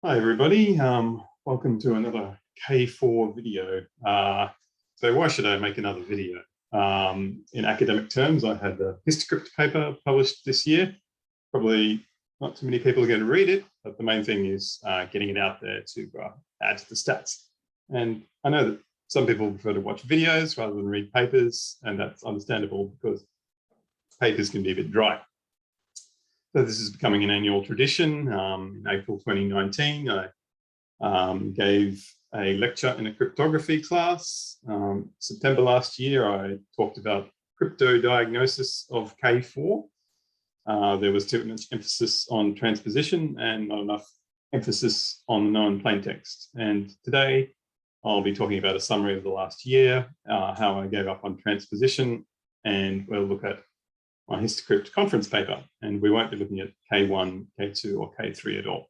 Hi everybody, welcome to another K4 video. So why should I make another video? In academic terms, I had the Histocrypt paper published this year. Probably not too many people are going to read it, but the main thing is getting it out there to add to the stats. And I know that some people prefer to watch videos rather than read papers, and that's understandable because papers can be a bit dry. So this is becoming an annual tradition. In April 2019, I gave a lecture in a cryptography class. September last year, I talked about crypto diagnosis of K4. There was too much emphasis on transposition and not enough emphasis on the known plaintext. And today, I'll be talking about a summary of the last year, how I gave up on transposition, and we'll look at my Histocrypt conference paper, and we won't be looking at K1, K2, or K3 at all.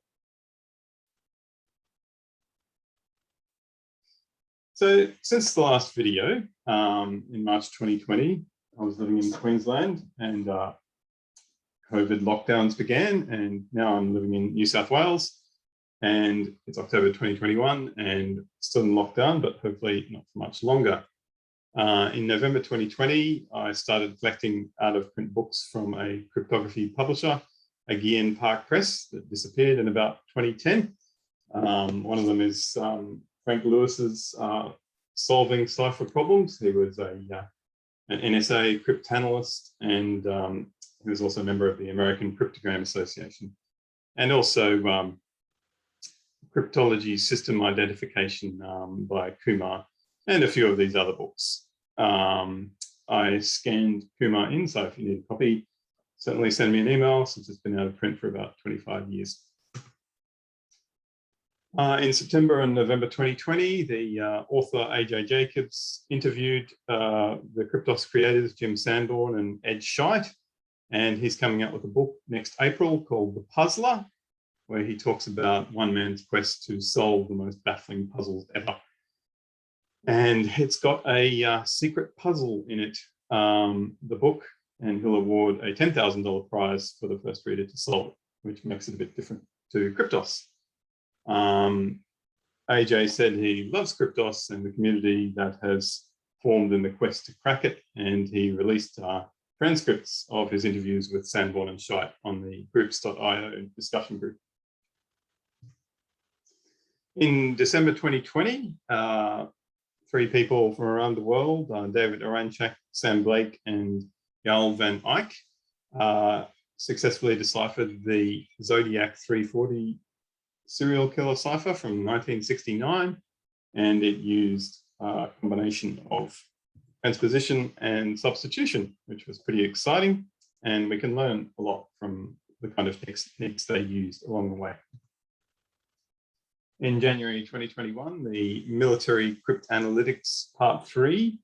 So since the last video, in March 2020, I was living in Queensland and COVID lockdowns began, and now I'm living in New South Wales, and it's October 2021 and still in lockdown, but hopefully not for much longer. In November 2020, I started collecting out-of-print books from a cryptography publisher, Aegean Park Press, that disappeared in about 2010. One of them is Frank Lewis's Solving Cipher Problems. He was an NSA cryptanalyst, and he was also a member of the American Cryptogram Association, and also Cryptology System Identification by Kumar, and a few of these other books. I scanned Kumar in, so if you need a copy, certainly send me an email since it's been out of print for about 25 years. In September and November 2020, the author AJ Jacobs interviewed the Kryptos creators Jim Sanborn and Ed Scheidt, and he's coming out with a book next April called The Puzzler, where he talks about one man's quest to solve the most baffling puzzles ever. And it's got a secret puzzle in it, the book, and he'll award a $10,000 prize for the first reader to solve it, which makes it a bit different to Kryptos. AJ said he loves Kryptos and the community that has formed in the quest to crack it, and he released transcripts of his interviews with Sanborn and Scheidt on the groups.io discussion group. In December 2020, three people from around the world, David Oranchak, Sam Blake, and Yael van Eyck, successfully deciphered the Zodiac 340 serial killer cipher from 1969, and it used a combination of transposition and substitution, which was pretty exciting, and we can learn a lot from the kind of techniques they used along the way. In January 2021, the Military Cryptanalytics Part 3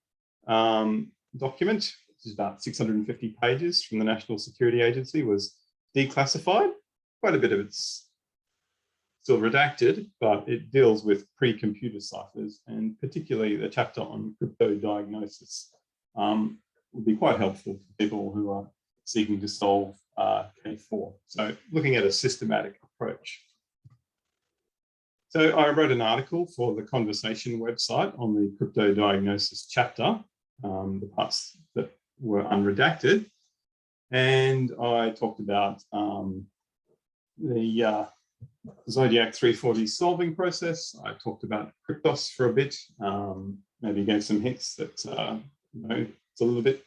document, which is about 650 pages from the National Security Agency, was declassified. Quite a bit of it's still redacted, but it deals with pre-computer ciphers, and particularly the chapter on crypto diagnosis will be quite helpful for people who are seeking to solve K4. So looking at a systematic approach. So I wrote an article for the Conversation website on the crypto diagnosis chapter, the parts that were unredacted, and I talked about the Zodiac 340 solving process. I talked about Kryptos for a bit, maybe gave some hints that it's a little bit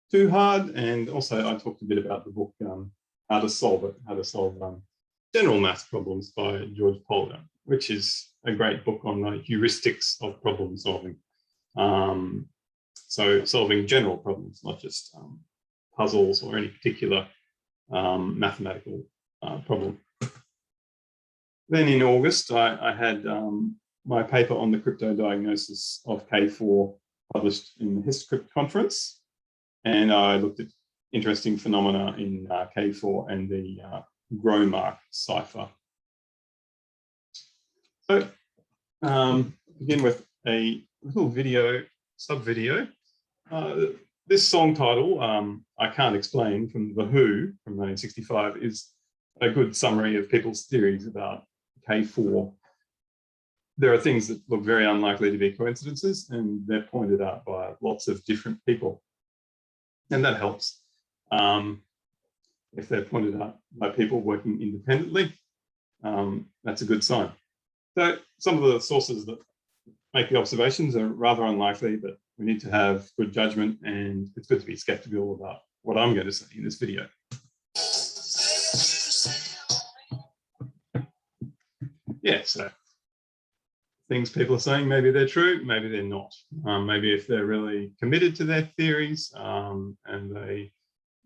too hard, and also I talked a bit about the book How to Solve General Math Problems by George Polgar, which is a great book on the heuristics of problem solving. So solving general problems, not just puzzles or any particular mathematical problem. Then in August, I had my paper on the crypto diagnosis of K4 published in the Histocrypt conference, and I looked at interesting phenomena in K4 and the Gromark cipher. So begin with a little video, sub-video. This song title, I Can't Explain, from The Who from 1965, is a good summary of people's theories about K4, there are things that look very unlikely to be coincidences, and they're pointed out by lots of different people. And that helps. If they're pointed out by people working independently, that's a good sign. So some of the sources that make the observations are rather unlikely, but we need to have good judgment, and it's good to be skeptical about what I'm going to say in this video. Yeah, so things people are saying, maybe they're true, maybe they're not. Maybe if they're really committed to their theories and they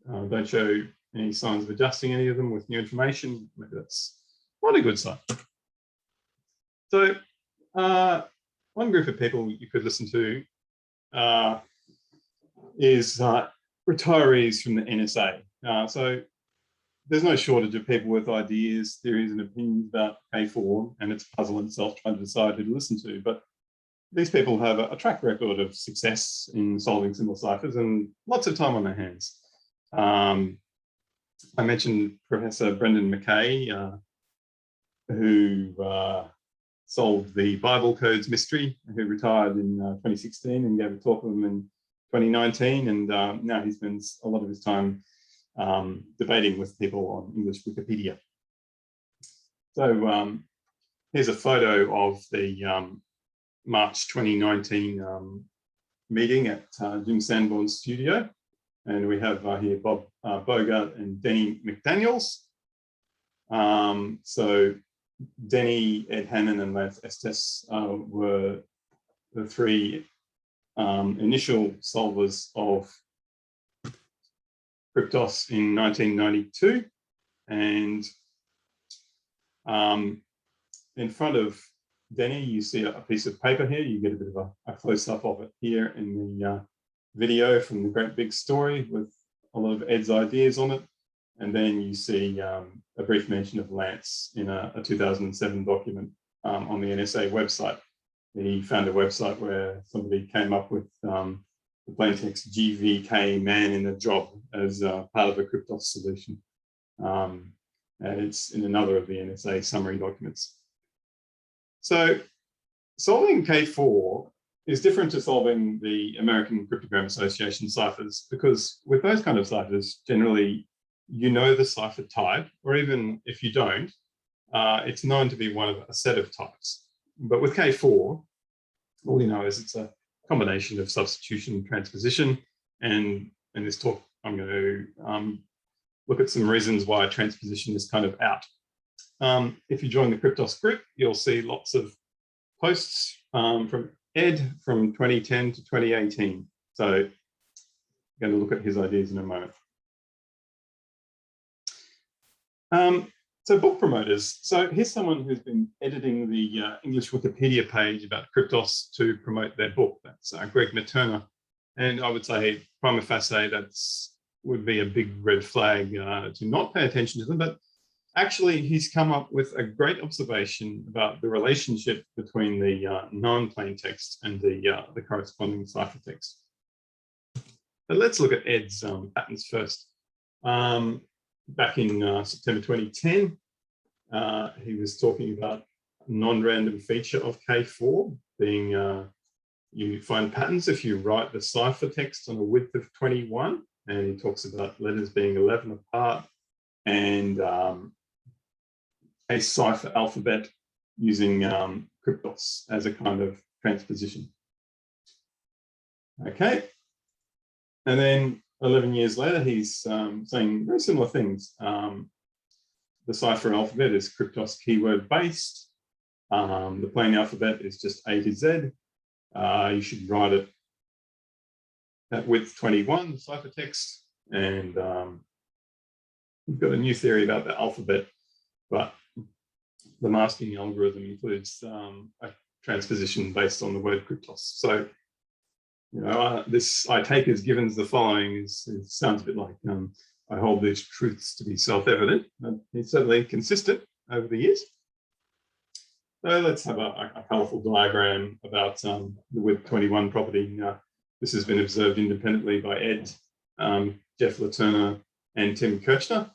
don't show any signs of adjusting any of them with new information, maybe that's not a good sign. So one group of people you could listen to is retirees from the NSA. So there's no shortage of people with ideas, theories, and opinions about K4 and its puzzle itself, trying to decide who to listen to. But these people have a track record of success in solving symbol ciphers and lots of time on their hands. I mentioned Professor Brendan McKay, who solved the Bible codes mystery, who retired in 2016 and gave a talk of them in 2019. And now he spends a lot of his time debating with people on English Wikipedia. So here's a photo of the March 2019 meeting at Jim Sanborn's studio. And we have here Bob Bogart and Denny McDaniels. So Denny, Ed Hannon, and Lance Estes were the three initial solvers of Kryptos in 1992, and in front of Denny, you see a piece of paper here. You get a bit of a close-up of it here in the video from the Great Big Story with a lot of Ed's ideas on it. And then you see a brief mention of Lance in a 2007 document on the NSA website. He found a website where somebody came up with the plaintext GVK man in a job as part of a Kryptos solution. And it's in another of the NSA summary documents. So solving K4 is different to solving the American Cryptogram Association ciphers, because with those kind of ciphers, generally, you know the cipher type, or even if you don't, it's known to be one of a set of types. But with K4, all you know is it's a combination of substitution and transposition. And in this talk, I'm going to look at some reasons why transposition is kind of out. If you join the Kryptos group, you'll see lots of posts from Ed from 2010 to 2018. So I'm going to look at his ideas in a moment. So book promoters. So here's someone who's been editing the English Wikipedia page about Kryptos to promote their book. That's Greg Materna. And I would say prima facie, would be a big red flag to not pay attention to them. But actually, he's come up with a great observation about the relationship between the non-plain text and the corresponding ciphertext. But let's look at Ed's patterns first. Back in September 2010, he was talking about a non-random feature of K4 being you find patterns if you write the ciphertext on a width of 21, and he talks about letters being 11 apart, and a cipher alphabet using Kryptos as a kind of transposition. Okay, and then 11 years later, he's saying very similar things. The cipher alphabet is Kryptos keyword based. The plain alphabet is just A to Z. You should write it at width 21, the ciphertext. And we've got a new theory about the alphabet, but the masking algorithm includes a transposition based on the word Kryptos. So, you know, this I take as givens the following it sounds a bit like I hold these truths to be self-evident. It's certainly consistent over the years. So let's have a colourful diagram about the width 21 property. This has been observed independently by Ed, Jeff Laterna, and Tim Kirchner.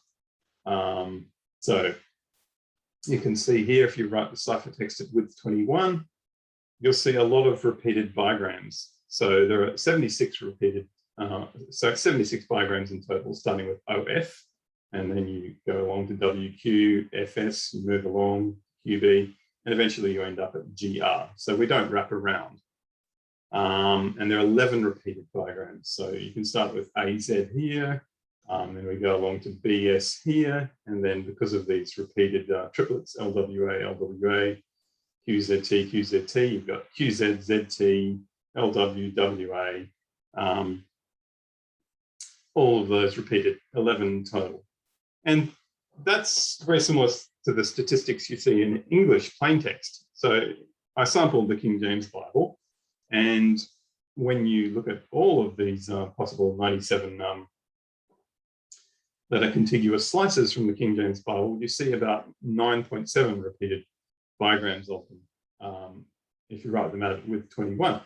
So You can see here, if you write the ciphertext at width 21, you'll see a lot of repeated bigrams. So there are 76 repeated, so 76 bigrams in total, starting with OF, and then you go along to WQ, FS, you move along, QB, and eventually you end up at GR. So we don't wrap around. And there are 11 repeated bigrams. So you can start with AZ here, then we go along to BS here, and then because of these repeated triplets, LWA, LWA, QZT, QZT, you've got QZ, ZT, LW, WA, all of those repeated, 11 total. And that's very similar to the statistics you see in English plain text. So I sampled the King James Bible, and when you look at all of these possible 97 that are contiguous slices from the King James Bible, you see about 9.7 repeated bigrams of them if you write them out with 21.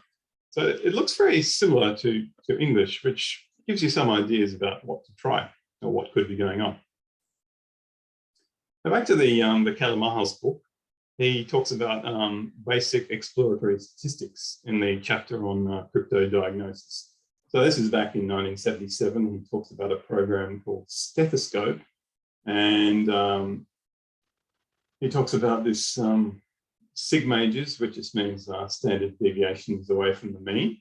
So it looks very similar to English, which gives you some ideas about what to try or what could be going on. Now back to the Callimahos book, he talks about basic exploratory statistics in the chapter on crypto diagnosis. So this is back in 1977. He talks about a program called Stethoscope, and he talks about this sigmages, which just means standard deviations away from the mean.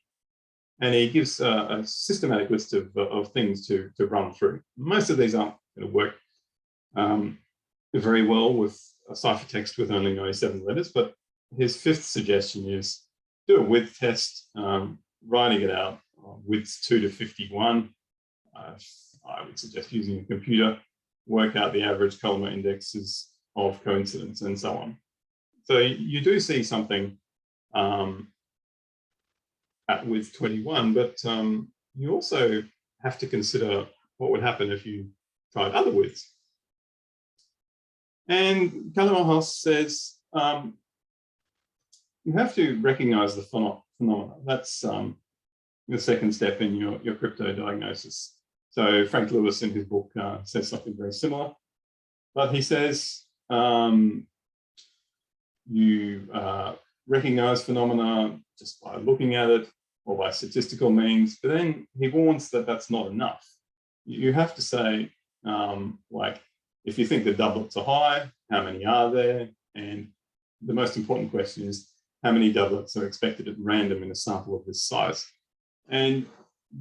And he gives a systematic list of things to run through. Most of these aren't going to work very well with a ciphertext with only 97 letters, but his fifth suggestion is do a width test, writing it out, widths 2 to 51. I would suggest using a computer, work out the average column indexes of coincidence and so on. So you do see something at width 21, but you also have to consider what would happen if you tried other widths. And Callimahos says you have to recognize the phenomena. That's the second step in your crypto diagnosis. So Frank Lewis in his book says something very similar, but he says you recognize phenomena just by looking at it or by statistical means, but then he warns that that's not enough. You have to say, like, if you think the doublets are high, how many are there? And the most important question is, how many doublets are expected at random in a sample of this size? And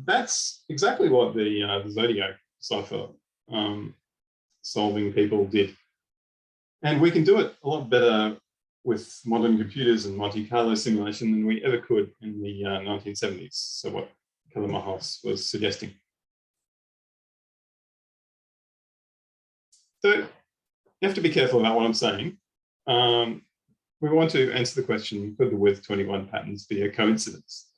that's exactly what the Zodiac cipher solving people did. And we can do it a lot better with modern computers and Monte Carlo simulation than we ever could in the 1970s. So what Callimahos was suggesting. So you have to be careful about what I'm saying. We want to answer the question, could the width 21 patterns be a coincidence?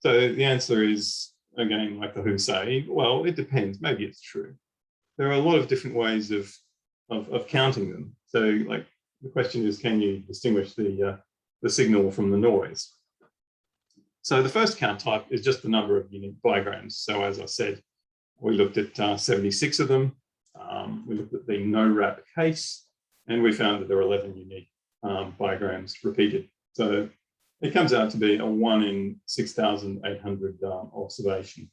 So the answer is, again, like the Who say, well, it depends, maybe it's true. There are a lot of different ways of counting them. So like the question is, can you distinguish the signal from the noise? So the first count type is just the number of unique bigrams. So as I said, we looked at 76 of them. We looked at the no wrap case, and we found that there are 11 unique bigrams repeated. So it comes out to be a 1 in 6,800 observation.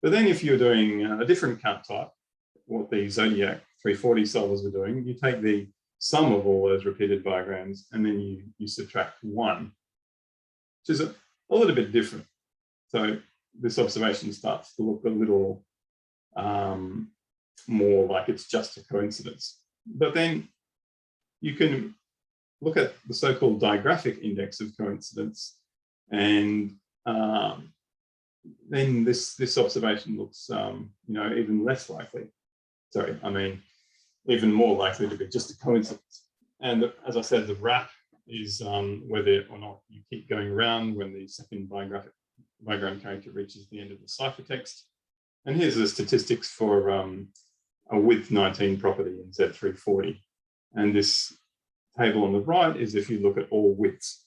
But then if you're doing a different count type, what the Zodiac 340 solvers were doing, you take the sum of all those repeated bigrams and then you subtract 1, which is a little bit different. So this observation starts to look a little more like it's just a coincidence. But then you can look at the so-called digraphic index of coincidence, and then this observation looks even less likely. Sorry, I mean even more likely to be just a coincidence. And as I said, the wrap is whether or not you keep going around when the second bigram character reaches the end of the ciphertext. And here's the statistics for a width 19 property in Z340. And this table on the right is if you look at all widths.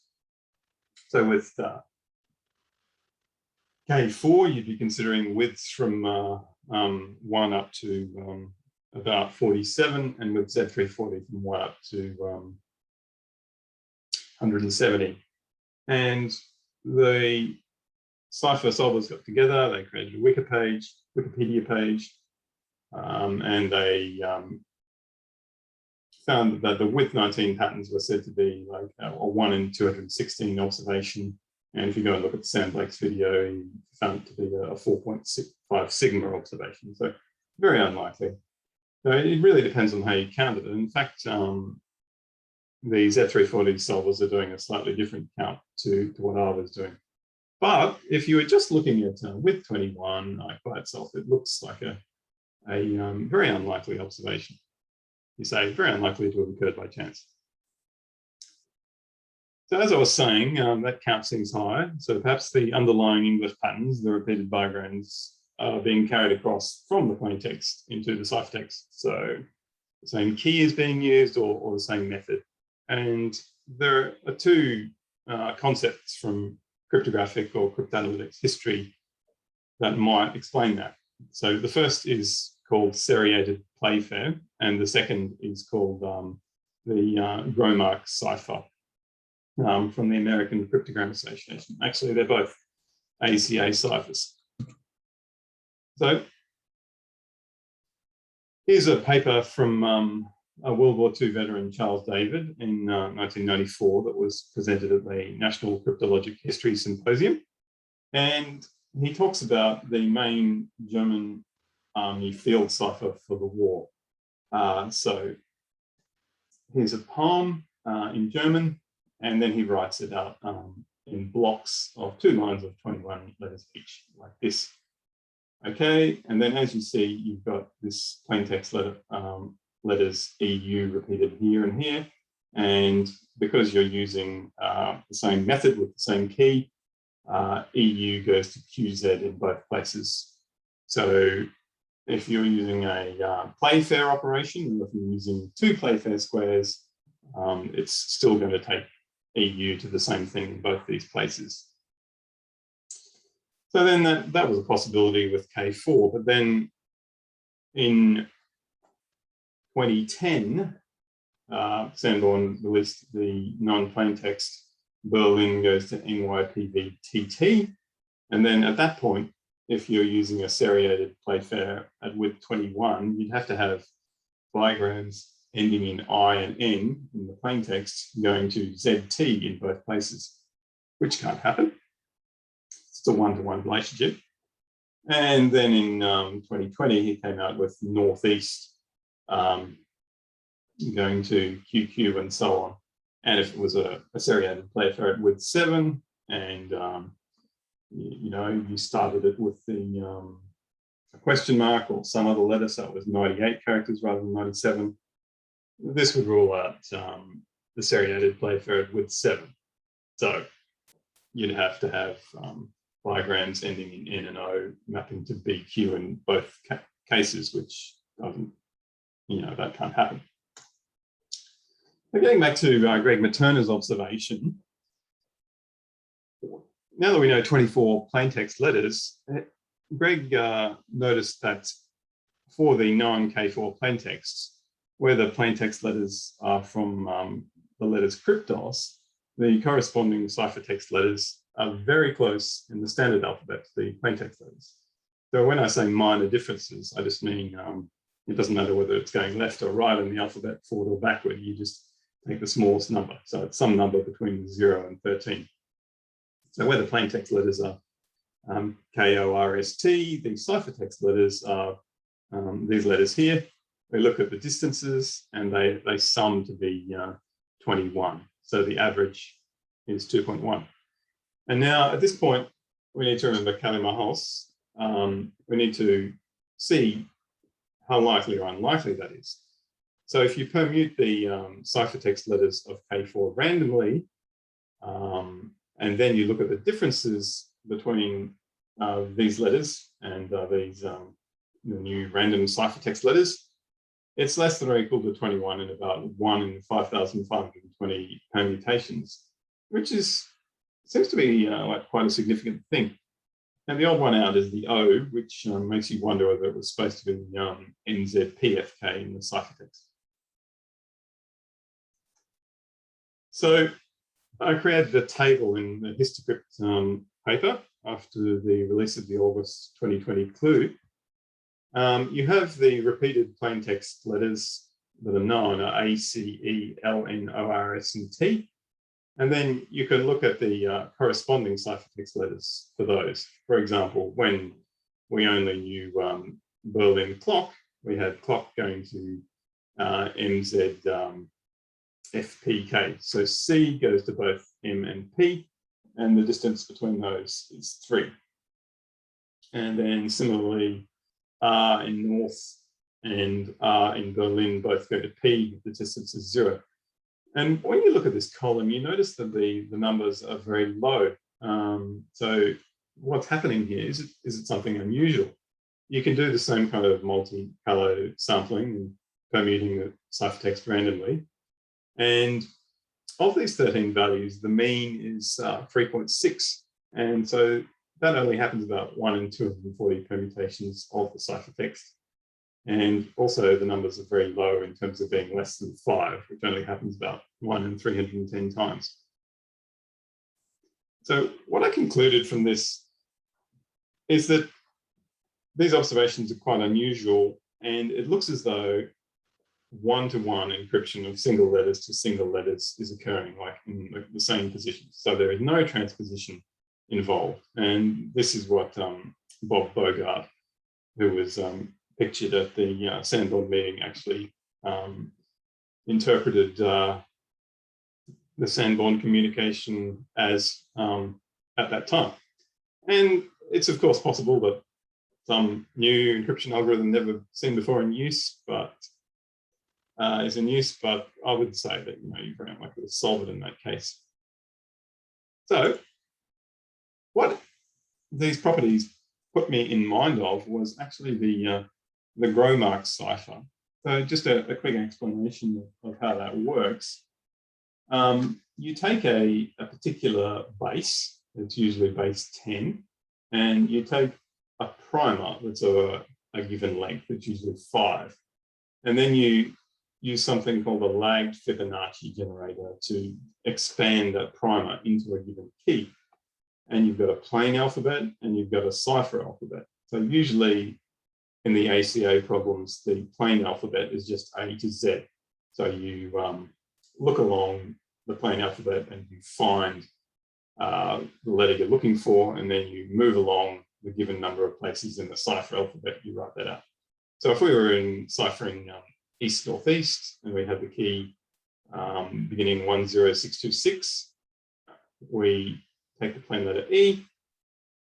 So with K4, you'd be considering widths from 1 up to about 47, and with Z340 from 1 up to 170. And the Cypher solvers got together, they created a Wikipedia page, and they found that the width 19 patterns were said to be like a 1 in 216 observation. And if you go and look at Sam Blake's video, he found it to be a 4.65 sigma observation. So very unlikely. So it really depends on how you count it. And in fact, the Z340 solvers are doing a slightly different count to what I was doing. But if you were just looking at width 21 by itself, it looks like a very unlikely observation. You say very unlikely to have occurred by chance. So as I was saying, that count seems high. So perhaps the underlying English patterns, the repeated bigrams, are being carried across from the plain text into the ciphertext. So the same key is being used or the same method. And there are two concepts from cryptographic or cryptanalytics history that might explain that. So the first is called seriated playfair, and the second is called the Gromark cipher from the American Cryptogram Association. Actually, they're both ACA ciphers. So here's a paper from a World War II veteran, Charles David, in 1994 that was presented at the National Cryptologic History Symposium. And he talks about the main German Army field cipher for the war. So here's a poem in German, and then he writes it out in blocks of 2 lines of 21 letters each, like this. Okay, and then as you see, you've got this plain text letters EU repeated here and here. And because you're using the same method with the same key, EU goes to QZ in both places. So if you're using a playfair operation, or if you're using 2 playfair squares, it's still going to take EU to the same thing in both these places. So then that was a possibility with K4, but then in 2010, Sanborn released the non-plain text Berlin goes to NYPV-TT. And then at that point, if you're using a seriated playfair at width 21, you'd have to have bigrams ending in I and N in the plain text going to ZT in both places, which can't happen. It's a one-to-one relationship. And then in 2020, he came out with Northeast going to QQ and so on. And if it was a seriated playfair at width 7, and you started it with the a question mark or some other letter, so it was 98 characters rather than 97, this would rule out the seriated playfair at width 7. So you'd have to have bigrams ending in N and O mapping to BQ in both cases, which doesn't, that can't happen. But getting back to Greg Materna's observation, now that we know 24 plaintext letters, Greg noticed that for the non-K4 plaintexts, where the plaintext letters are from the letters Kryptos, the corresponding ciphertext letters are very close in the standard alphabet to the plaintext letters. So when I say minor differences, I just mean it doesn't matter whether it's going left or right in the alphabet, forward or backward, you just take the smallest number. So it's some number between 0 and 13. So where the plaintext letters are KORST, the ciphertext letters are these letters here. We look at the distances and they sum to be 21. So the average is 2.1. And now at this point, we need to remember Callimahos. We need to see how likely or unlikely that is. So if you permute the ciphertext letters of K4 randomly, and then you look at the differences between these letters and these the new random ciphertext letters, it's less than or equal to 21 in about 1 in 5,520 permutations, which seems to be like quite a significant thing. And the odd one out is the O, which makes you wonder whether it was supposed to be NZPFK in the ciphertext. So I created a table in the Histocrypt paper after the release of the August 2020 clue. You have the repeated plain text letters that are known are A, C, E, L, N, O, R, S, and T. And then you can look at the corresponding ciphertext letters for those. For example, when we only knew Berlin clock, we had clock going to MZ FPK. So C goes to both M and P, and the distance between those is 3. And then similarly, R in North and R in Berlin both go to P, the distance is 0. And when you look at this column, you notice that the numbers are very low. So what's happening here, is it something unusual? You can do the same kind of multi-color sampling and permuting the ciphertext randomly. And of these 13 values, the mean is 3.6. And so that only happens about 1 in 240 permutations of the ciphertext. And also the numbers are very low in terms of being less than 5, which only happens about 1 in 310 times. So what I concluded from this is that these observations are quite unusual, and it looks as though one-to-one encryption of single letters to single letters is occurring, like in the same position. So there is no transposition involved. And this is what Bob Bogart, who was pictured at the Sanborn meeting, actually interpreted the Sanborn communication as at that time. And it's of course possible that some new encryption algorithm never seen before in use, but is in use, but I would say that you're very unlikely to solve it in that case. So what these properties put me in mind of was actually the Gromark cipher. So just a quick explanation of how that works. You take a particular base, it's usually base 10, and you take a primer that's a given length, it's usually 5. And then you use something called a lagged Fibonacci generator to expand that primer into a given key. And you've got a plain alphabet and you've got a cipher alphabet. So usually in the ACA problems, the plain alphabet is just A to Z. So you look along the plain alphabet and you find the letter you're looking for, and then you move along the given number of places in the cipher alphabet, you write that out. So if we were in ciphering east-northeast and we had the key beginning 10626, we take the plain letter E,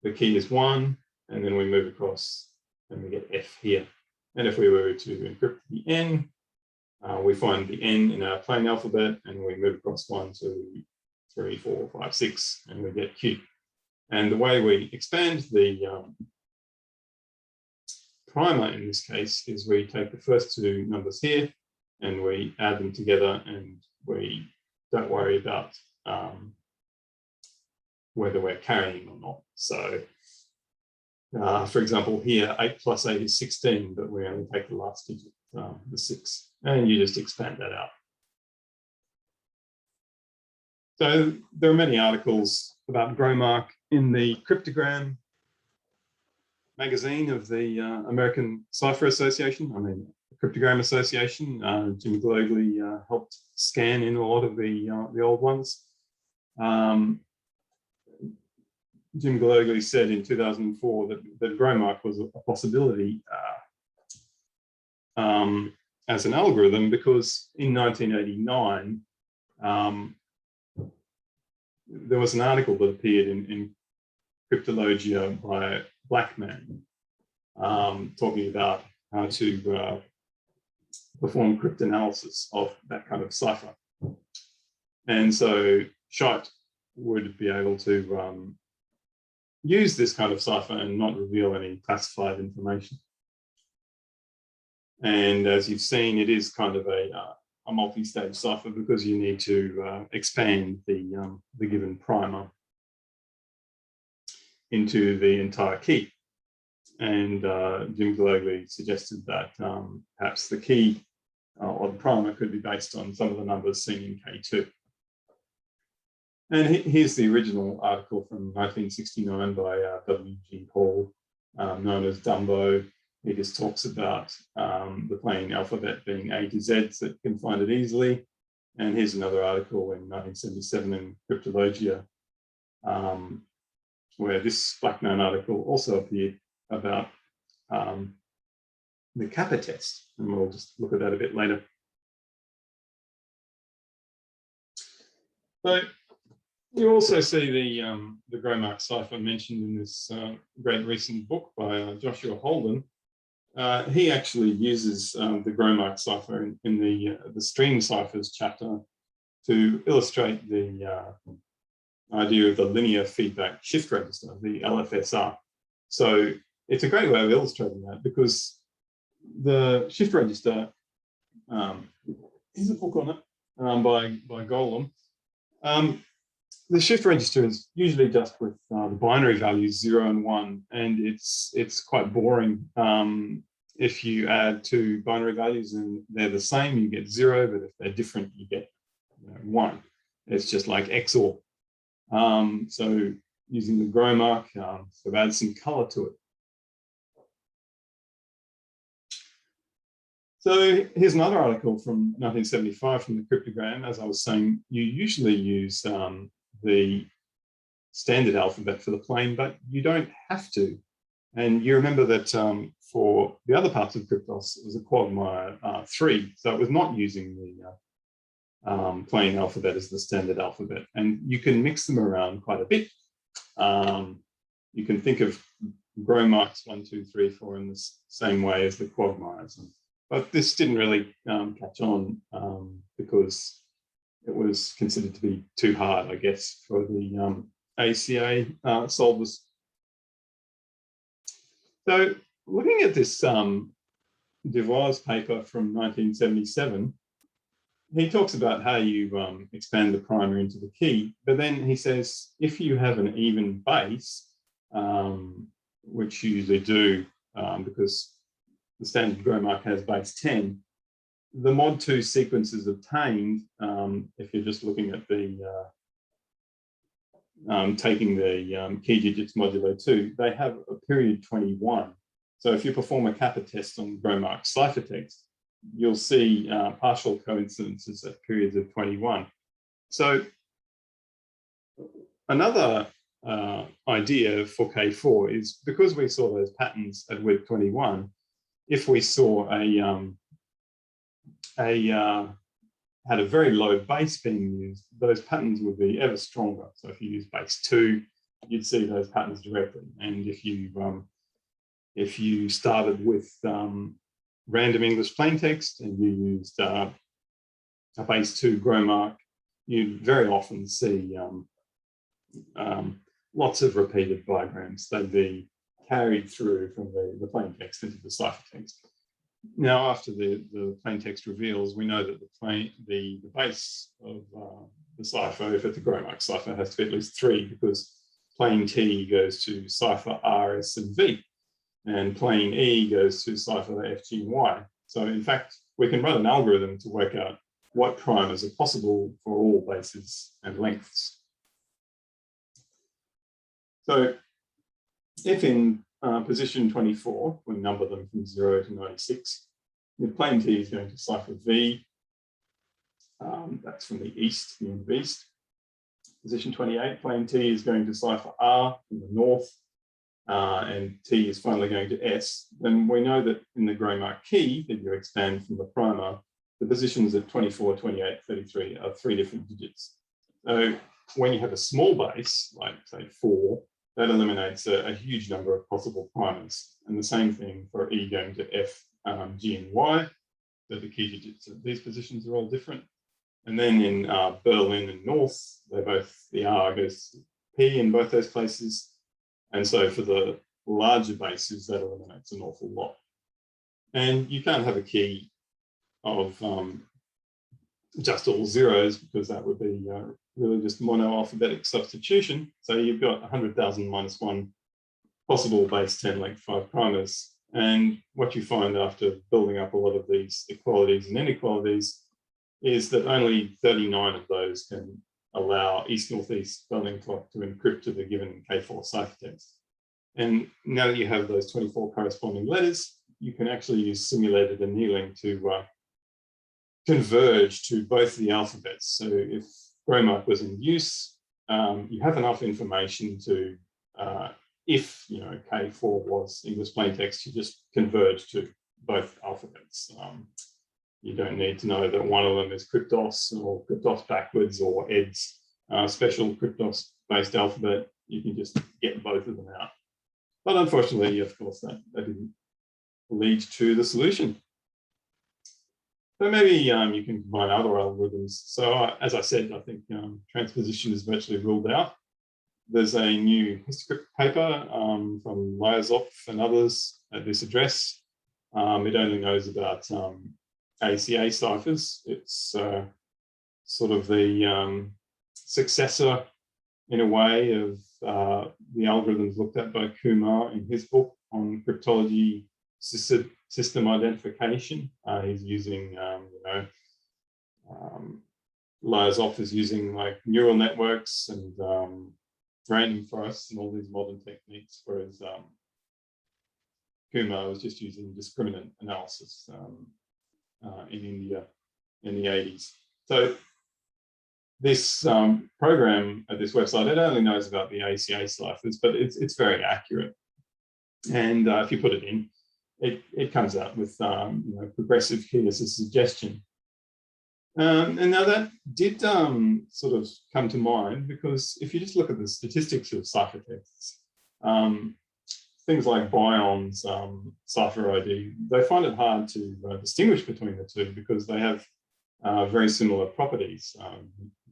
the key is 1, and then we move across and we get F here. And if we were to encrypt the N, we find the N in our plain alphabet and we move across 1, 2, 3, 4, 5, 6, and we get Q. And the way we expand the primer in this case is we take the first 2 numbers here and we add them together, and we don't worry about whether we're carrying or not. So for example, here 8 plus 8 is 16, but we only take the last digit, the 6, and you just expand that out. So there are many articles about Gromark in the Cryptogram magazine of the American Cipher Association, the Cryptogram Association. Jim Glogly helped scan in a lot of the old ones. Jim Glogly said in 2004 that Gromark was a possibility as an algorithm, because in 1989, there was an article that appeared in Cryptologia by a black man talking about how to perform cryptanalysis of that kind of cipher. And so Scheidt would be able to use this kind of cipher and not reveal any classified information. And as you've seen, it is kind of a multi-stage cipher because you need to expand the given primer. into the entire key. And Jim Glogly suggested that perhaps the key or the primer could be based on some of the numbers seen in K2. And here's the original article from 1969 by W.G. Hall, known as Dumbo. He just talks about the plain alphabet being A to Z, so that you can find it easily. And here's another article in 1977 in Cryptologia, where this Blackman article also appeared about the kappa test, and we'll just look at that a bit later. So you also see the Gromark cipher mentioned in this great recent book by Joshua Holden. He actually uses the Gromark cipher in the stream ciphers chapter to illustrate the idea of the linear feedback shift register, the LFSR. So it's a great way of illustrating that, because the shift register, here's a book on it by Golem. The shift register is usually just with the binary values 0 and 1, and it's quite boring. If you add two binary values and they're the same, you get 0, but if they're different, you get 1. It's just like XOR. So using the Gromark, so add some color to it. So here's another article from 1975 from the cryptogram. As I was saying, you usually use the standard alphabet for the plain, but you don't have to. And you remember that for the other parts of Kryptos, it was a quagmire 3. So it was not using the plain alphabet as the standard alphabet. And you can mix them around quite a bit. You can think of Gromarks 1, 2, 3, 4 in the same way as the quagmires. But this didn't really catch on because it was considered to be too hard, I guess, for the ACA solvers. So looking at this DeVos paper from 1977, he talks about how you expand the primer into the key, but then he says if you have an even base, which you usually do because the standard Gromark has base 10, the mod 2 sequences obtained, if you're just looking at the taking the key digits modulo 2, they have a period 21. So if you perform a kappa test on Gromark ciphertext, you'll see partial coincidences at periods of 21. So another idea for K4 is, because we saw those patterns at width 21, if we saw had a very low base being used, those patterns would be ever stronger. So if you use base 2, you'd see those patterns directly. And if you started with random English plaintext and you used a base 2 Gromark, you'd very often see lots of repeated bigrams. They'd be carried through from the plaintext into the ciphertext. Now, after the plaintext reveals, we know that the base of the cipher, if it's a Gromark cipher, has to be at least 3, because plain T goes to cipher R, S, and V, and plain E goes to cipher F, G, and Y. So in fact, we can run an algorithm to work out what primers are possible for all bases and lengths. So if in position 24, we number them from 0 to 96, the plain T is going to cipher V. That's from the east, the end of east. Position 28, plain T is going to cipher R from the north, and T is finally going to S. Then we know that in the Gromark key that you expand from the primer, the positions at 24, 28, 33 are 3 different digits. So when you have a small base, like say 4, that eliminates a huge number of possible primers. And the same thing for E going to F, G, and Y. So the key digits at these positions are all different. And then in Berlin and North, the R goes to P in both those places. And so for the larger bases, that eliminates an awful lot. And you can't have a key of just all zeros, because that would be really just monoalphabetic substitution. So you've got 100,000 minus 1 possible base 10 length 5 primers. And what you find after building up a lot of these equalities and inequalities is that only 39 of those can allow east-northeast Berlin clock to encrypt to the given K4 ciphertext. And now that you have those 24 corresponding letters, you can actually use simulated annealing to converge to both the alphabets. So if Gromark was in use, you have enough information to, if K4 was English plaintext, you just converge to both alphabets. You don't need to know that one of them is Kryptos or Kryptos backwards or ED's special Kryptos-based alphabet. You can just get both of them out. But unfortunately, of course, that didn't lead to the solution. So maybe you can combine other algorithms. So as I said, I think transposition is virtually ruled out. There's a new Histocrypt paper from Lyazov and others at this address. It only knows about ACA ciphers. It's sort of the successor, in a way, of the algorithms looked at by Kumar in his book on cryptology system identification. He's using, Lyazov is using like neural networks and random forests and all these modern techniques, whereas Kumar was just using discriminant analysis in India in the 80s. So this program at this website, it only knows about the ACA ciphers, but it's very accurate. And if you put it in, it comes out with progressive key as a suggestion. And now that did sort of come to mind, because if you just look at the statistics of ciphertexts, things like Bion's cipher ID, they find it hard to distinguish between the two because they have very similar properties.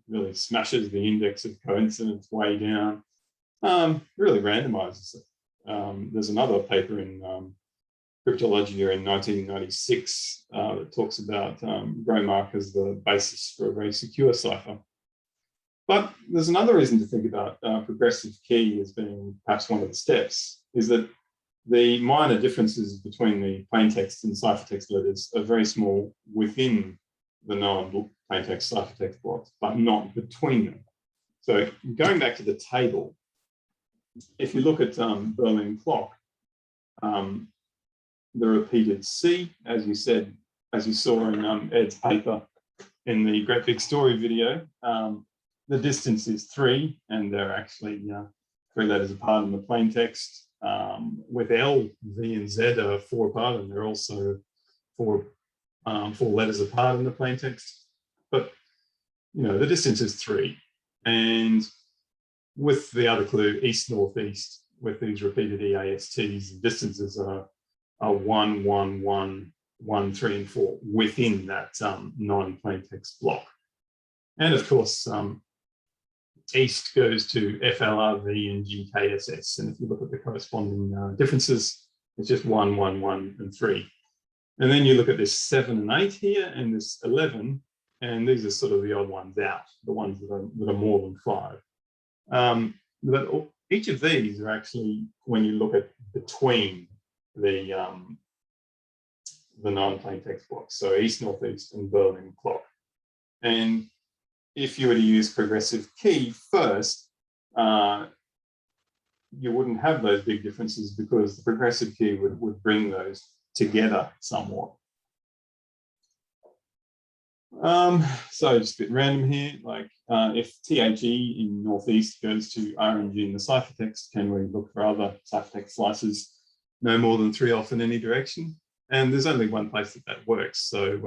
Really smashes the index of coincidence way down, really randomizes it. There's another paper in Cryptology in 1996 that talks about Gromark as the basis for a very secure cipher. But there's another reason to think about progressive key as being perhaps one of the steps, is that the minor differences between the plaintext and ciphertext letters are very small within the known plaintext ciphertext blocks, but not between them. So going back to the table, if you look at Berlin clock, the repeated C, as you said, as you saw in Ed's paper in the Great Big Story video, the distance is 3, and they're actually 3 letters apart in the plaintext. With L, V, and Z are 4 apart, and they're also 4 letters apart in the plaintext. But the distance is 3, and with the other clue, east, northeast, with these repeated EASTs, the distances are 1, 1, 1, 1, 3, and 4 within that non-plaintext block. And of course, east goes to FLRV and GKSS. And if you look at the corresponding differences, it's just 1, 1, 1, and 3. And then you look at this 7 and 8 here, and this 11, and these are sort of the odd ones out, the ones that are more than 5. But each of these are actually, when you look at between the non-plaintext blocks, so east, northeast, and Berlin clock. And if you were to use progressive key first, you wouldn't have those big differences because the progressive key would bring those together somewhat. So just a bit random here, like if THE in northeast goes to RNG in the ciphertext, can we look for other ciphertext slices no more than 3 off in any direction? And there's only one place that works. So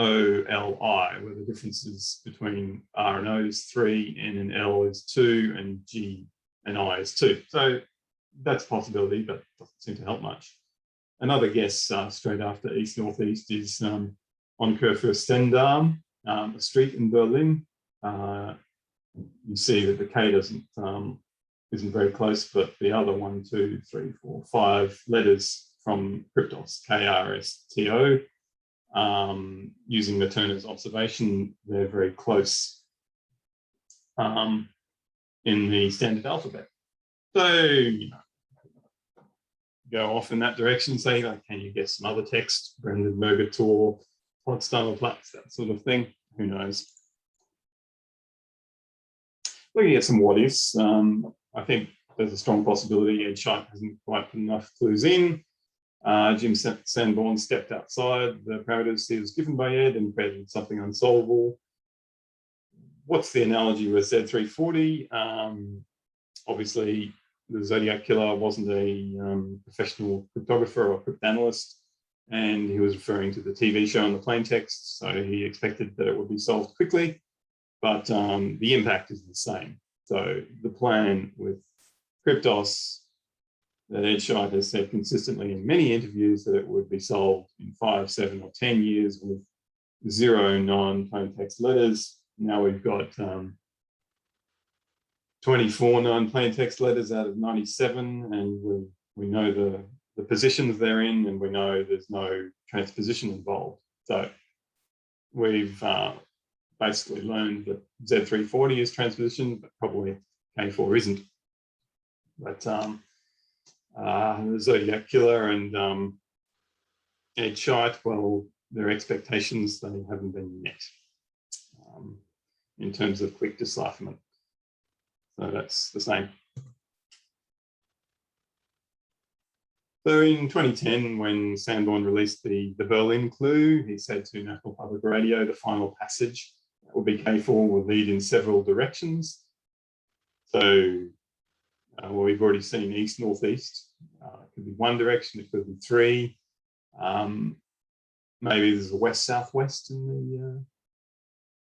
OLI, where the differences between R and O is 3, N and L is 2, and G and I is 2. So that's a possibility, but doesn't seem to help much. Another guess straight after east northeast is on Kurfürstendamm, a street in Berlin. You see that the K isn't very close, but the other 1, 2, 3, 4, 5 letters from Kryptos, KRSTO, using the Turner's observation, they're very close in the standard alphabet. So, go off in that direction, say, like, can you guess some other text, Brandenburger Tor, Potsdamer Platz, that sort of thing? Who knows? Looking at some what ifs, I think there's a strong possibility Ed Scheich hasn't quite put enough clues in. Jim Sanborn stepped outside the parameters he was given by Ed and created something unsolvable. What's the analogy with Z340? Obviously, the Zodiac Killer wasn't a professional cryptographer or cryptanalyst, and he was referring to the TV show on the plaintext, so he expected that it would be solved quickly, but the impact is the same. So the plan with Kryptos that Ed Scheich has said consistently in many interviews that it would be solved in 5, 7, or 10 years with 0 non-plaintext letters. Now we've got 24 non-plaintext letters out of 97, and we know the positions they're in, and we know there's no transposition involved. So we've basically learned that Z340 is transposition, but probably K4 isn't. But the Zodiac Killer and Ed Scheich, well, their expectations, they haven't been met in terms of quick decipherment. So that's the same. So in 2010, when Sanborn released the Berlin clue, he said to National Public Radio, the final passage, that would be K4, will lead in several directions. So well, we've already seen east, northeast. It could be one direction, it could be 3. Maybe there's a west, southwest in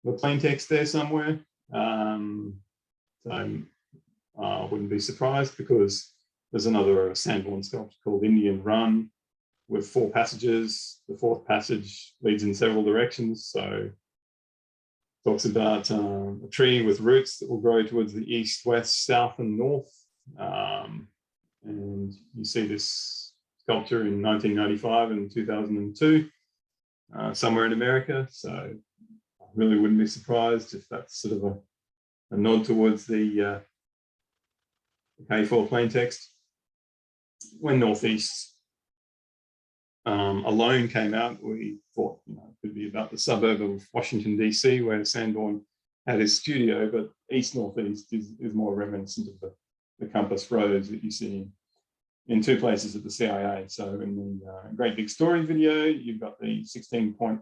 the plaintext there somewhere. So I wouldn't be surprised, because there's another Sanborn sculpture called Indian Run with 4 passages. The 4th passage leads in several directions. So talks about a tree with roots that will grow towards the east, west, south, and north. And you see this sculpture in 1995 and 2002 somewhere in America. So I really wouldn't be surprised if that's sort of a nod towards the K4 plaintext. When Northeast alone came out, we thought, it could be about the suburb of Washington, DC, where Sanborn had his studio, but east-northeast is more reminiscent of the compass rose that you see in 2 places at the CIA. So in the Great Big Story video, you've got the 16-point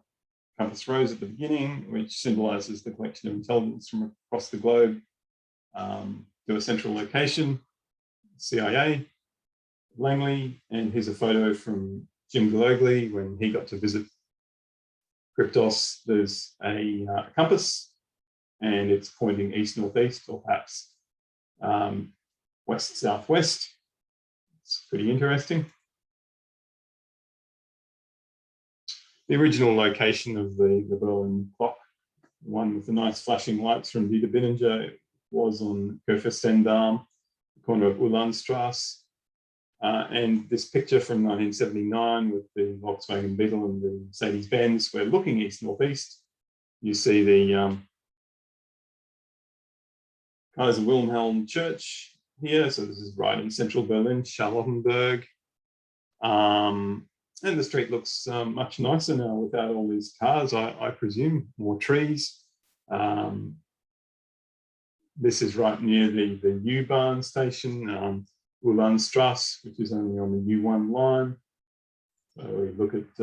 compass rose at the beginning, which symbolizes the collection of intelligence from across the globe to a central location, CIA, Langley. And here's a photo from Jim Glogly when he got to visit Kryptos. There's a compass, and it's pointing east-northeast, or perhaps west-southwest. It's pretty interesting. The original location of the Berlin clock, one with the nice flashing lights from Dieter Binninger, was on Kurfürstendamm, the corner of Ulandstrasse. And this picture from 1979 with the Volkswagen Beetle and the Mercedes-Benz, we're looking east-northeast. You see the Kaiser Wilhelm Church here. So this is right in central Berlin, Charlottenburg. And the street looks much nicer now without all these cars, I presume, more trees. This is right near the U-Bahn station, Ulandstrasse, which is only on the U1 line. So we look at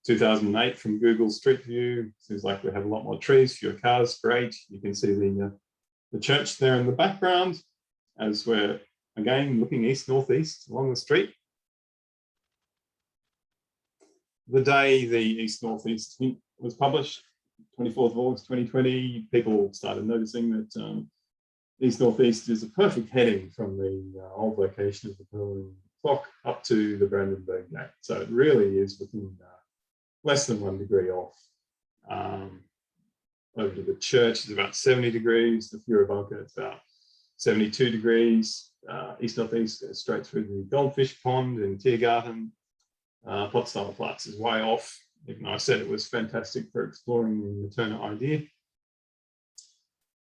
2008 from Google Street View. Seems like we have a lot more trees, fewer cars, great. You can see the church there in the background as we're, again, looking east-northeast along the street. The day the east-northeast hint was published, 24th of August 2020, people started noticing that east-northeast is a perfect heading from the old location of the Berlin clock up to the Brandenburg Gate. So it really is within less than 1 degree off. Over to the church is about 70 degrees. The Führerbunker is about 72 degrees. East-northeast goes straight through the Goldfish Pond in Tiergarten. Potsdamer Platz is way off, even though I said it was fantastic for exploring the Turner idea.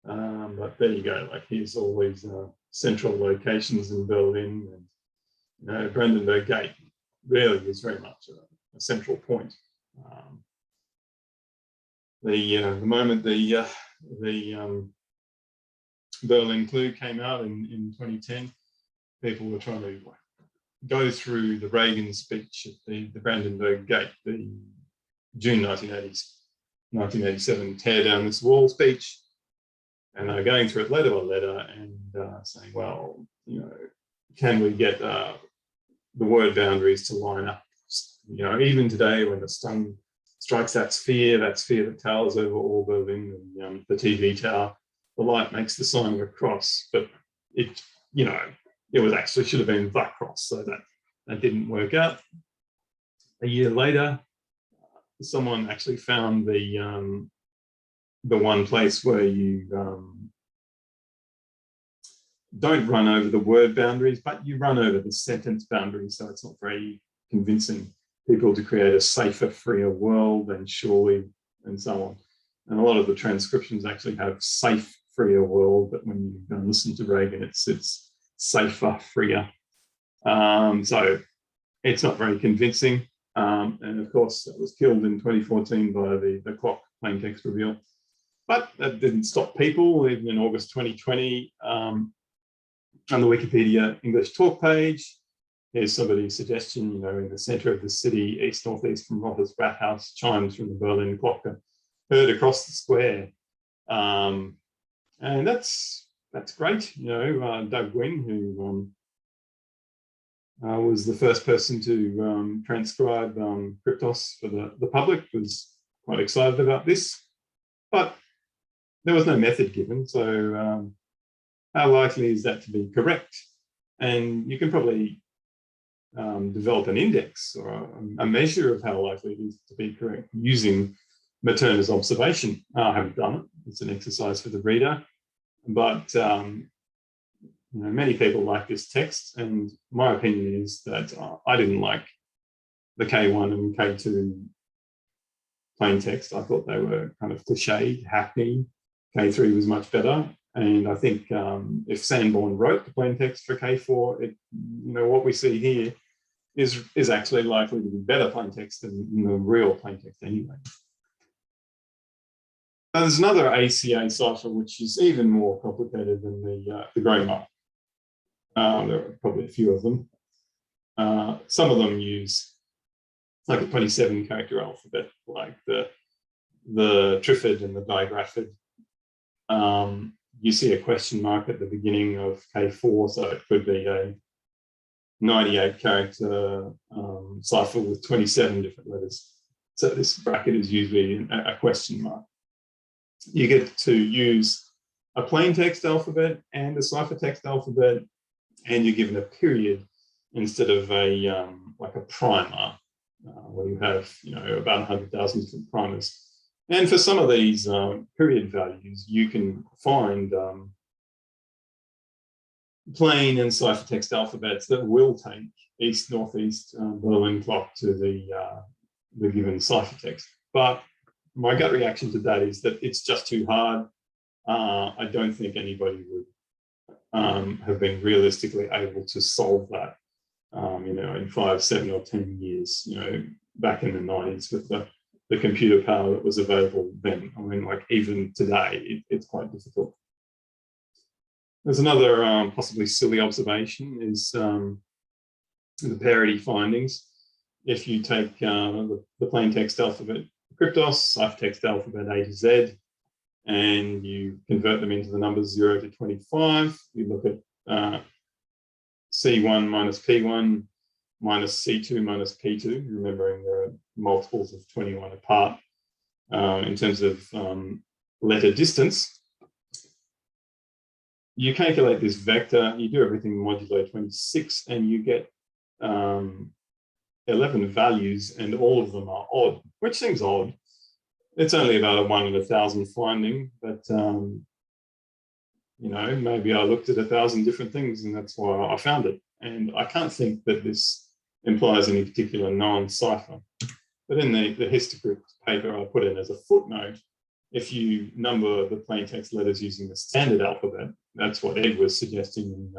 But there you go, like here's all these central locations in Berlin, and Brandenburg Gate really is very much a central point. The moment the Berlin clue came out in 2010, people were trying to go through the Reagan speech at the Brandenburg Gate, the June 1987 tear down this wall speech, and they're going through it letter by letter and saying, well, can we get the word boundaries to line up? Even today when the sun strikes that sphere that towers over all Berlin, and the TV tower, the light makes the sign of a cross, but it was actually should have been the cross, so that didn't work out. A year later, someone actually found the one place where you don't run over the word boundaries, but you run over the sentence boundaries, so it's not very convincing people to create a safer, freer world, and surely, and so on. And a lot of the transcriptions actually have safe, freer world, but when you listen to Reagan, it's safer, freer. So it's not very convincing. And of course, that was killed in 2014 by the clock plain text reveal. But that didn't stop people. Even in August 2020, on the Wikipedia English talk page, here's somebody's suggestion, in the center of the city, east-northeast from Rotter's Rathaus, chimes from the Berlin clock are heard across the square. And that's great. Doug Gwynn, who was the first person to transcribe Kryptos for the public, was quite excited about this. But there was no method given, so how likely is that to be correct? And you can probably develop an index or a measure of how likely it is to be correct using Materna's observation. I haven't done it. It's an exercise for the reader, but many people like this text, and my opinion is that I didn't like the K1 and K2 plain text. I thought they were kind of cliched, hackneyed. K3 was much better, and I think if Sanborn wrote the plain text for K4, what we see here is actually likely to be better plain text than the real plain text anyway. Now, there's another ACA cipher which is even more complicated than the grammar. There are probably a few of them. Some of them use like a 27-character alphabet, like the Triffid and the digraphid. You see a question mark at the beginning of K4, so it could be a 98-character cipher with 27 different letters. So this bracket is usually a question mark. You get to use a plain text alphabet and a ciphertext alphabet, and you're given a period instead of a like a primer, where you have about 100,000 different primers. And for some of these period values, you can find plain and ciphertext alphabets that will take east, northeast, Berlin clock to the given ciphertext. But my gut reaction to that is that it's just too hard. I don't think anybody would have been realistically able to solve that, in 5, 7, or 10 years, back in the 90s with the computer power that was available then. I mean, like even today, it's quite difficult. There's another possibly silly observation is the parity findings. If you take the plain text alphabet Kryptos, ciphertext alphabet A to Z, and you convert them into the numbers 0 to 25, you look at C1 minus P1 minus C2 minus P2, remembering there are multiples of 21 apart in terms of letter distance. You calculate this vector, you do everything modulo 26, and you get 11 values, and all of them are odd, which seems odd. It's only about a 1 in 1,000 finding, but maybe I looked at 1,000 different things, and that's why I found it. And I can't think that this implies any particular non-cipher. But in the Histocrypt paper I put in as a footnote, if you number the plain text letters using the standard alphabet, that's what Ed was suggesting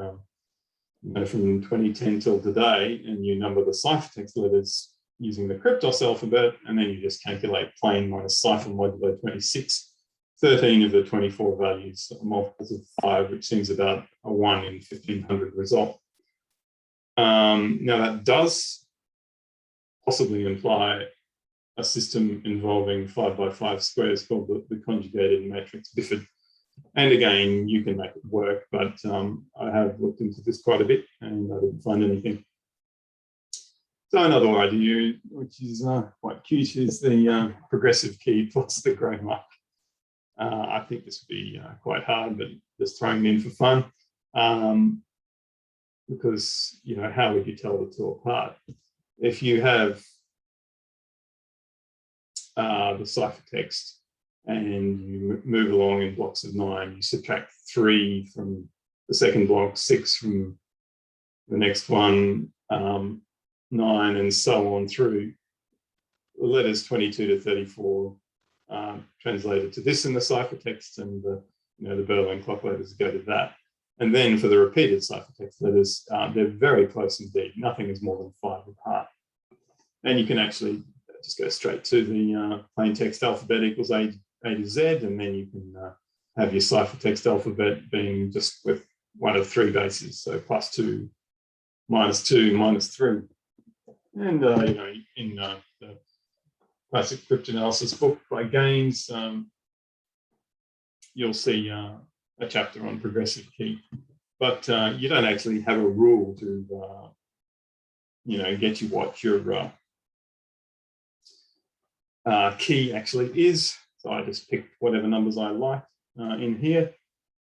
from 2010 till today, and you number the ciphertext letters using the Kryptos alphabet, and then you just calculate plain minus cipher modulo 26. 13 of the 24 values are multiples of 5, which seems about a 1 in 1500 result. Now that does possibly imply a system involving 5 by 5 squares called the conjugated matrix Bifford. And again, you can make it work, but I have looked into this quite a bit and I didn't find anything. So another idea, which is quite cute, is the progressive key plus the grey mark. I think this would be quite hard, but just throwing it in for fun. Because, how would you tell the two apart? If you have the ciphertext and you move along in blocks of 9, you subtract 3 from the second block, 6 from the next one, 9, and so on through. The letters 22 to 34 translated to this in the ciphertext, and the Berlin clock letters go to that. And then for the repeated ciphertext letters, they're very close indeed. Nothing is more than 5 apart. And you can actually just go straight to the plain text alphabet equals A to Z, and then you can have your ciphertext alphabet being just with one of 3 bases, so +2, -2, -3. And in the classic cryptanalysis book by Gaines, you'll see a chapter on progressive key, but you don't actually have a rule to get you what your key actually is. So I just picked whatever numbers I liked in here,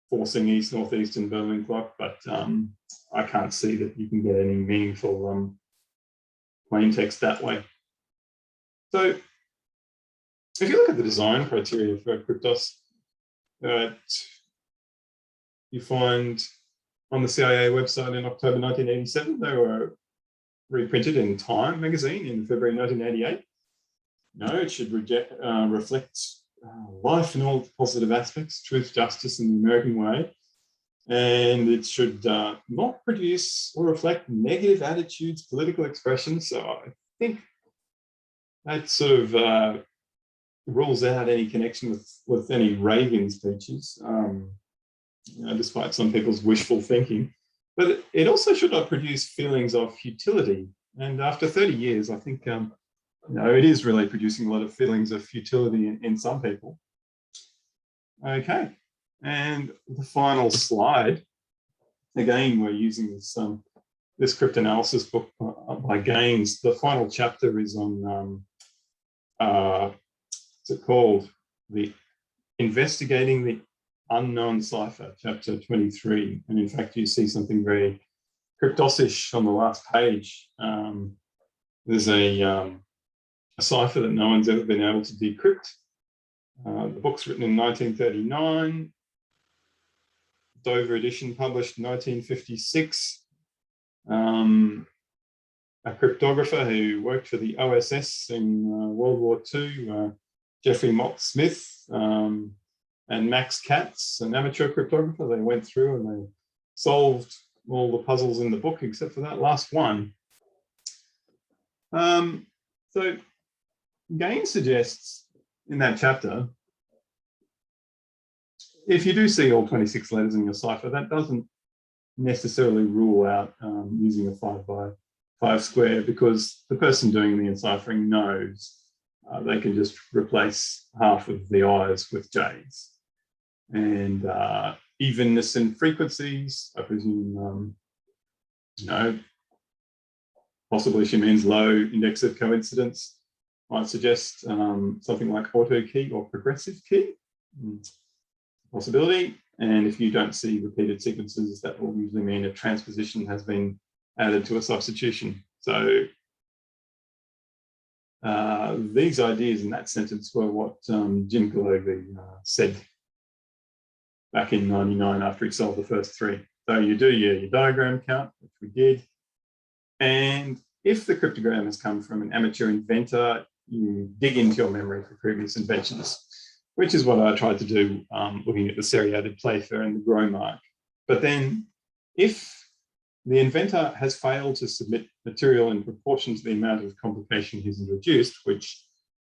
forcing east, northeast, and Berlin clock, but I can't see that you can get any meaningful plain text that way. So if you look at the design criteria for Kryptos, you find on the CIA website in October 1987, they were reprinted in Time magazine in February 1988. It should reflect life in all its positive aspects, truth, justice, and the American way. And it should not produce or reflect negative attitudes, political expressions. So I think that sort of rules out any connection with any Reagan speeches, despite some people's wishful thinking. But it also should not produce feelings of futility. And after 30 years, I think it is really producing a lot of feelings of futility in some people. Okay, and the final slide. Again, we're using this cryptanalysis book by Gaines. The final chapter is on what's it called? The Investigating the Unknown Cipher, chapter 23. And in fact, you see something very Kryptosish on the last page. There's a cipher that no one's ever been able to decrypt. The book's written in 1939. Dover edition published in 1956. A cryptographer who worked for the OSS in World War II, Jeffrey Mott Smith, and Max Katz, an amateur cryptographer. They went through and they solved all the puzzles in the book except for that last one. So Gaines suggests in that chapter, if you do see all 26 letters in your cipher, that doesn't necessarily rule out using a 5 by 5 square, because the person doing the enciphering knows they can just replace half of the I's with J's. And evenness in frequencies, I presume, possibly she means low index of coincidence, might suggest something like auto key or progressive key. Possibility. And if you don't see repeated sequences, that will usually mean a transposition has been added to a substitution. So these ideas in that sentence were what Jim Galovy said back in '99 after he solved the first 3. So you do your diagram count, which we did. And if the cryptogram has come from an amateur inventor, you dig into your memory for previous inventions, which is what I tried to do looking at the seriated Playfair and the Grow mark. But then if the inventor has failed to submit material in proportion to the amount of complication he's introduced, which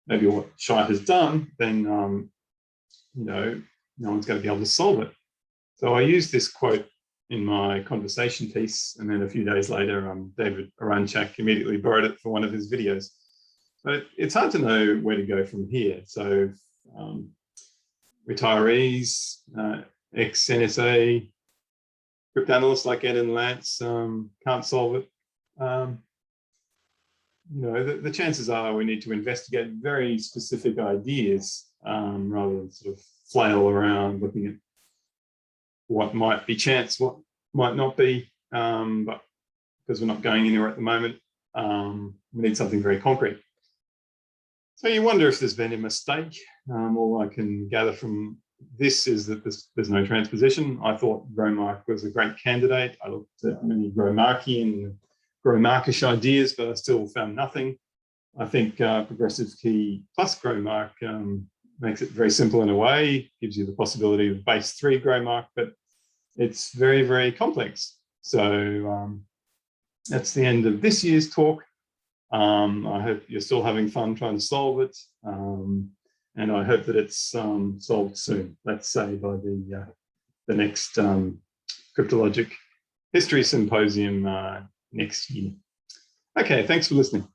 maybe what Shai has done, then no one's going to be able to solve it. So I used this quote in my conversation piece, and then a few days later, David Aranchak immediately borrowed it for one of his videos. But it's hard to know where to go from here. So retirees, ex-NSA, cryptanalysts like Ed and Lance can't solve it. The chances are we need to investigate very specific ideas rather than sort of flail around looking at what might be chance, what might not be, but because we're not going anywhere at the moment, we need something very concrete. So you wonder if there's been a mistake. All I can gather from this is that there's no transposition. I thought Gromark was a great candidate. I looked at many Gromarkian, Gromarkish ideas, but I still found nothing. I think progressive key plus Gromark makes it very simple in a way, gives you the possibility of base 3 Gromark, but it's very, very complex. So that's the end of this year's talk. I hope you're still having fun trying to solve it. And I hope that it's solved soon, let's say by the next Cryptologic History Symposium next year. Okay, thanks for listening.